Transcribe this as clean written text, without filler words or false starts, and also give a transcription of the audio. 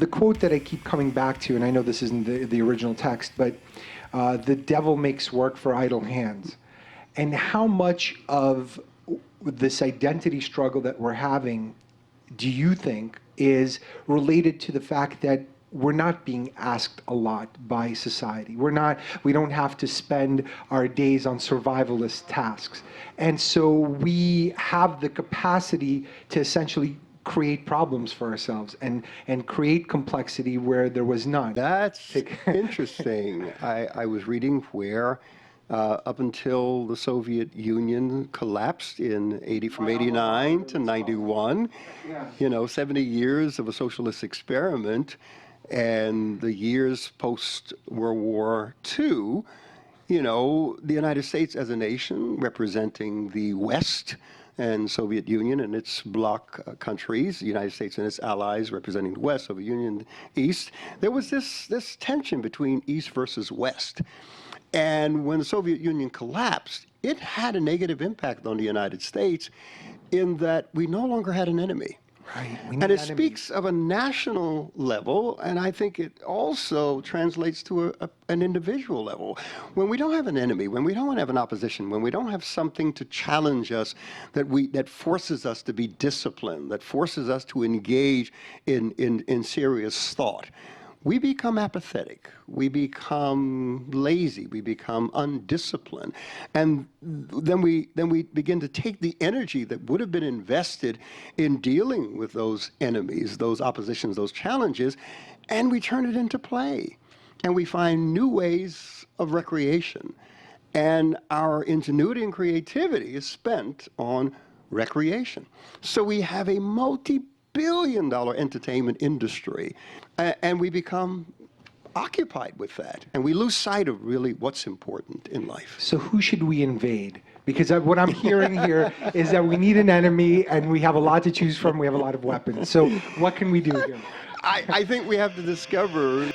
the quote that I keep coming back to, and I know this isn't the original text, but the devil makes work for idle hands. And how much of this identity struggle that we're having do you think is related to the fact that we're not being asked a lot by society? We don't have to spend our days on survivalist tasks. And so we have the capacity to essentially create problems for ourselves and create complexity where there was none. That's interesting. I was reading where up until the Soviet Union collapsed from 89 to 91, 70 years of a socialist experiment, and the years post-World War II, the United States as a nation representing the West and Soviet Union and its bloc countries, the United States and its allies representing the West, Soviet Union, East, there was this tension between East versus West. And when the Soviet Union collapsed, it had a negative impact on the United States in that we no longer had an enemy. Right. And it speaks of a national level, and I think it also translates to an individual level. When we don't have an enemy, when we don't have an opposition, when we don't have something to challenge us that forces us to be disciplined, that forces us to engage in serious thought, we become apathetic, we become lazy, we become undisciplined, and then we begin to take the energy that would have been invested in dealing with those enemies, those oppositions, those challenges, and we turn it into play, and we find new ways of recreation, and our ingenuity and creativity is spent on recreation. So we have a multi-billion-dollar entertainment industry, and we become occupied with that, and we lose sight of really what's important in life. So who should we invade? Because what I'm hearing here is that we need an enemy, and we have a lot to choose from. We have a lot of weapons. So what can we do here? I think we have to discover